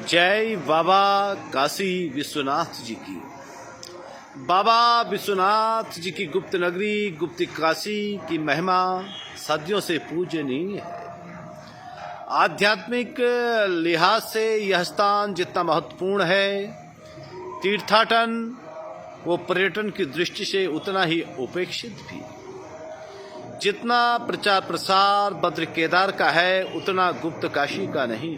जय बाबा काशी विश्वनाथ जी की। बाबा विश्वनाथ जी की गुप्त नगरी गुप्त काशी की महिमा सदियों से पूजनीय है। आध्यात्मिक लिहाज से यह स्थान जितना महत्वपूर्ण है, तीर्थाटन वो पर्यटन की दृष्टि से उतना ही उपेक्षित भी। जितना प्रचार प्रसार बद्र केदार का है उतना गुप्त काशी का नहीं,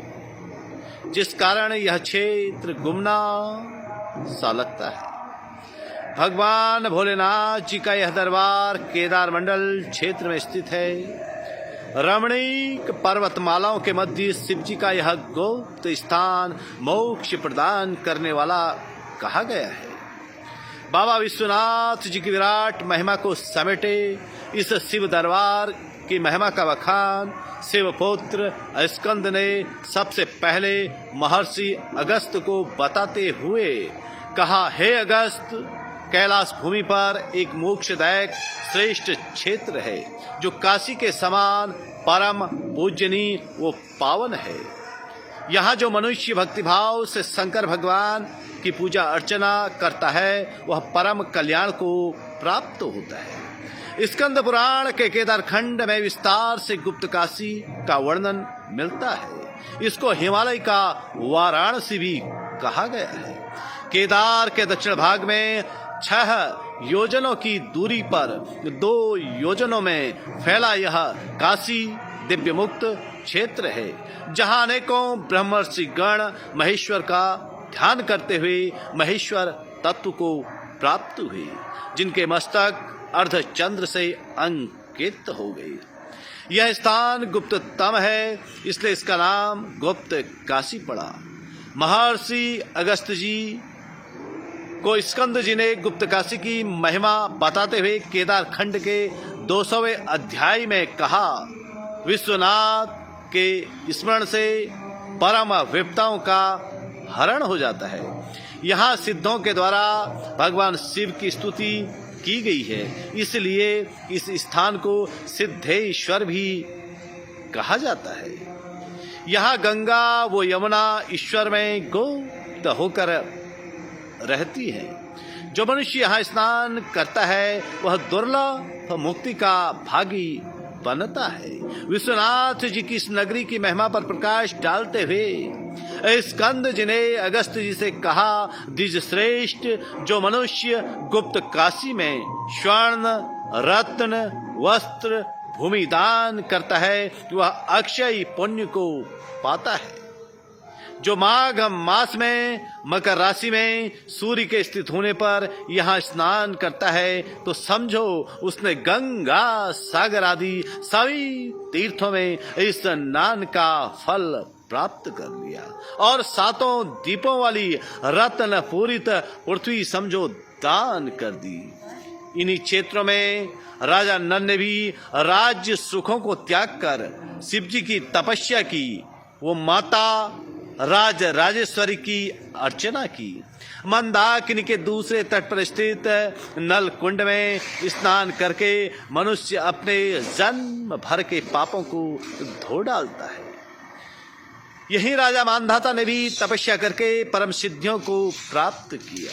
जिस कारण यह क्षेत्र गुमनाम सा लगता है। भगवान भोलेनाथ जी का यह दरबार केदार मंडल क्षेत्र में स्थित है। रमणीक पर्वतमालाओं के मध्य शिव जी का यह गुप्त स्थान मोक्ष प्रदान करने वाला कहा गया है। बाबा विश्वनाथ जी की विराट महिमा को समेटे इस शिव दरबार की महिमा का बखान शिवपुत्र स्कंद ने सबसे पहले महर्षि अगस्त को बताते हुए कहा, हे अगस्त, कैलाश भूमि पर एक मोक्षदायक श्रेष्ठ क्षेत्र है जो काशी के समान परम पूजनीय व पावन है। यहाँ जो मनुष्य भक्तिभाव से शंकर भगवान की पूजा अर्चना करता है वह परम कल्याण को प्राप्त होता है। स्कंद पुराण के केदार खंड में विस्तार से गुप्त काशी का वर्णन मिलता है। इसको हिमालय का वाराणसी भी कहा गया है। केदार के दक्षिण भाग में 6 योजनों की दूरी पर 2 योजनों में फैला यह काशी दिव्य मुक्त क्षेत्र है, जहां अनेकों ब्रह्मर्षि गण महेश्वर का ध्यान करते हुए महेश्वर तत्व को प्राप्त हुए, जिनके मस्तक अर्धचंद्र से अंकित हो गई। यह स्थान गुप्ततम है, इसलिए इसका नाम गुप्त काशी पड़ा। महर्षि अगस्त जी को स्कंद जी ने गुप्त काशी की महिमा बताते हुए केदार खंड के 200वें अध्याय में कहा, विश्वनाथ के स्मरण से परम विपदाओं का हरण हो जाता है। यहाँ सिद्धों के द्वारा भगवान शिव की स्तुति की गई है, इसलिए इस स्थान को सिद्धेश्वर भी कहा जाता है। यहाँ गंगा व यमुना ईश्वर में गुप्त होकर रहती है। जो मनुष्य यहाँ स्नान करता है वह दुर्लभ मुक्ति का भागी बनता है। विश्वनाथ जी की इस नगरी की महिमा पर प्रकाश डालते हुए स्कंद जी ने अगस्त जी से कहा, द्विज श्रेष्ठ, जो मनुष्य गुप्त काशी में स्वर्ण रत्न वस्त्र भूमि दान करता है वह अक्षय पुण्य को पाता है। जो माघ मास में मकर राशि में सूर्य के स्थित होने पर यहाँ स्नान करता है तो समझो उसने गंगा सागर आदि सभी तीर्थों में इस स्नान का फल प्राप्त कर लिया और 7 दीपों वाली रत्न पूरित पृथ्वी समझो दान कर दी। इन्हीं क्षेत्रों में राजा नल ने भी राज्य सुखों को त्याग कर शिव जी की तपस्या की। वो माता राजेश्वरी की अर्चना की। मंदाकिनी के दूसरे तट पर स्थित नल कुंड में स्नान करके मनुष्य अपने जन्म भर के पापों को धो डालता है। यही राजा मानधाता ने भी तपस्या करके परम सिद्धियों को प्राप्त किया।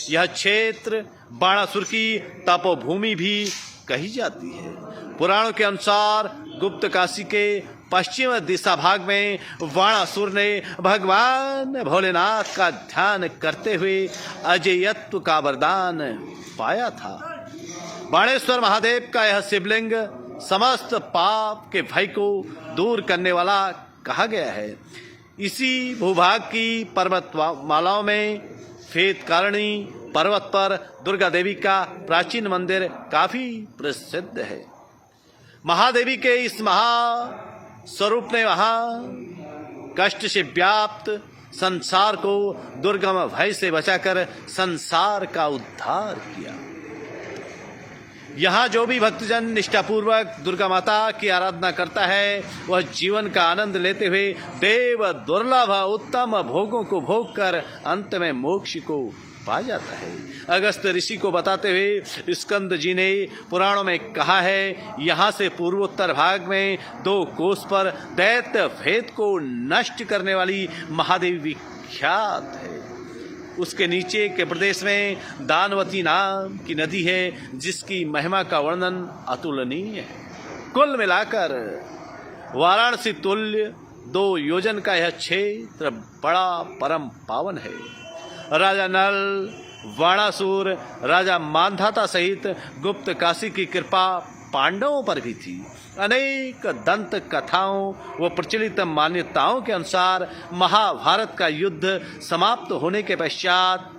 यह क्षेत्र बाणासुर की तपोभूमि भी कही जाती है। पुराणों के अनुसार गुप्त काशी के पश्चिम दिशा भाग में बाणासुर ने भगवान भोलेनाथ का ध्यान करते हुए अजेयत्व का वरदान पाया था। बाणेश्वर महादेव का यह शिवलिंग समस्त पाप के भय को दूर करने वाला कहा गया है। इसी भूभाग की पर्वतमालाओं में फेतकारणी पर्वत पर दुर्गा देवी का प्राचीन मंदिर काफी प्रसिद्ध है। महादेवी के इस स्वरूप ने वहां कष्ट से व्याप्त संसार को दुर्गम भय से बचाकर संसार का उद्धार किया। यहाँ जो भी भक्तजन निष्ठापूर्वक दुर्गा माता की आराधना करता है वह जीवन का आनंद लेते हुए देव दुर्लभ उत्तम भोगों को भोग कर अंत में मोक्ष को पा जाता है। अगस्त ऋषि को बताते हुए स्कंद जी ने पुराणों में कहा है, यहाँ से पूर्वोत्तर भाग में 2 कोस पर दैत्य भेद को नष्ट करने वाली महादेवी विख्यात है। उसके नीचे के प्रदेश में दानवती नाम की नदी है, जिसकी महिमा का वर्णन अतुलनीय है। कुल मिलाकर वाराणसी तुल्य 2 योजन का यह क्षेत्र बड़ा परम पावन है। राजा नल, वाणासुर, राजा मानधाता सहित गुप्त काशी की कृपा पांडवों पर भी थी। अनेक दंत कथाओं व प्रचलित मान्यताओं के अनुसार महाभारत का युद्ध समाप्त होने के पश्चात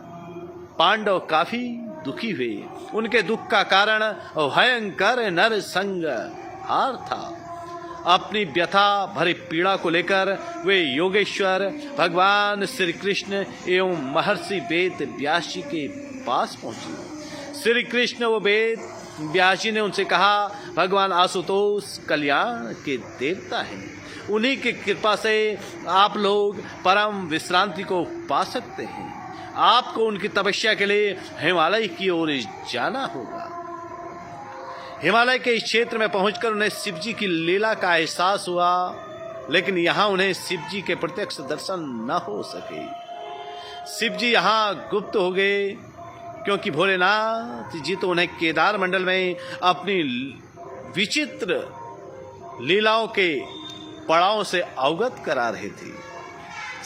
पांडव काफी दुखी हुए। उनके दुख का कारण भयंकर नरसंहार था। अपनी व्यथा भरी पीड़ा को लेकर वे योगेश्वर भगवान श्री कृष्ण एवं महर्षि वेद व्यास जी के पास पहुंचे। श्री कृष्ण व वेद व्यास जी ने उनसे कहा, भगवान आशुतोष कल्याण के देवता हैं, उन्हीं की कृपा से आप लोग परम विश्रांति को पा सकते हैं। आपको उनकी तपस्या के लिए हिमालय की ओर जाना होगा। हिमालय के इस क्षेत्र में पहुंचकर उन्हें शिवजी की लीला का एहसास हुआ, लेकिन यहाँ उन्हें शिवजी के प्रत्यक्ष दर्शन न हो सके। शिवजी यहाँ गुप्त हो गए, क्योंकि भोलेनाथ जी तो उन्हें केदार मंडल में अपनी विचित्र लीलाओं के पड़ाव से अवगत करा रहे थे।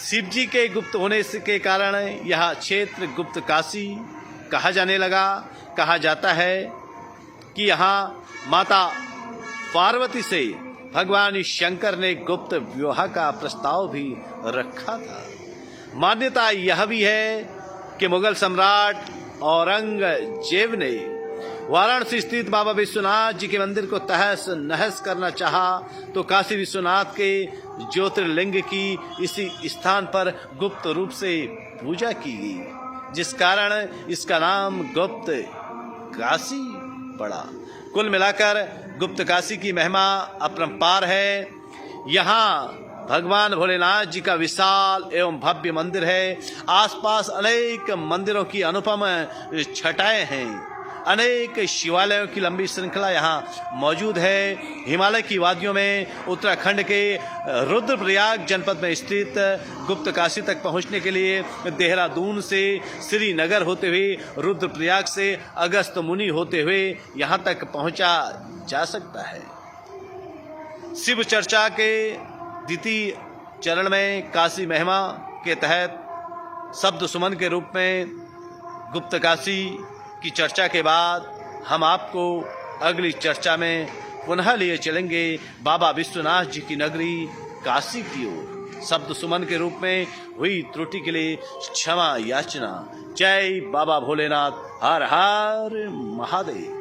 शिवजी के गुप्त होने के कारण यह क्षेत्र गुप्त काशी कहा जाने लगा। कहा जाता है कि यहाँ माता पार्वती से भगवान शंकर ने गुप्त विवाह का प्रस्ताव भी रखा था। मान्यता यह भी है कि मुगल सम्राट औरंगजेब ने वाराणसी स्थित बाबा विश्वनाथ जी के मंदिर को तहस नहस करना चाहा, तो काशी विश्वनाथ के ज्योतिर्लिंग की इसी स्थान पर गुप्त रूप से पूजा की गई, जिस कारण इसका नाम गुप्त काशी पड़ा। कुल मिलाकर गुप्त काशी की महिमा अपरंपार है। यहाँ भगवान भोलेनाथ जी का विशाल एवं भव्य मंदिर है। आसपास अनेक मंदिरों की अनुपम छटाएं हैं। अनेक शिवालयों की लंबी श्रृंखला यहाँ मौजूद है। हिमालय की वादियों में उत्तराखंड के रुद्रप्रयाग जनपद में स्थित गुप्त काशी तक पहुँचने के लिए देहरादून से श्रीनगर होते हुए, रुद्रप्रयाग से अगस्त मुनि होते हुए यहाँ तक पहुँचा जा सकता है। शिव चर्चा के द्वितीय चरण में काशी महिमा के तहत शब्द सुमन के रूप में गुप्त काशी की चर्चा के बाद हम आपको अगली चर्चा में पुनः लिए चलेंगे बाबा विश्वनाथ जी की नगरी काशी की ओर। शब्द सुमन के रूप में हुई त्रुटि के लिए क्षमा याचना। जय बाबा भोलेनाथ। हर हर महादेव।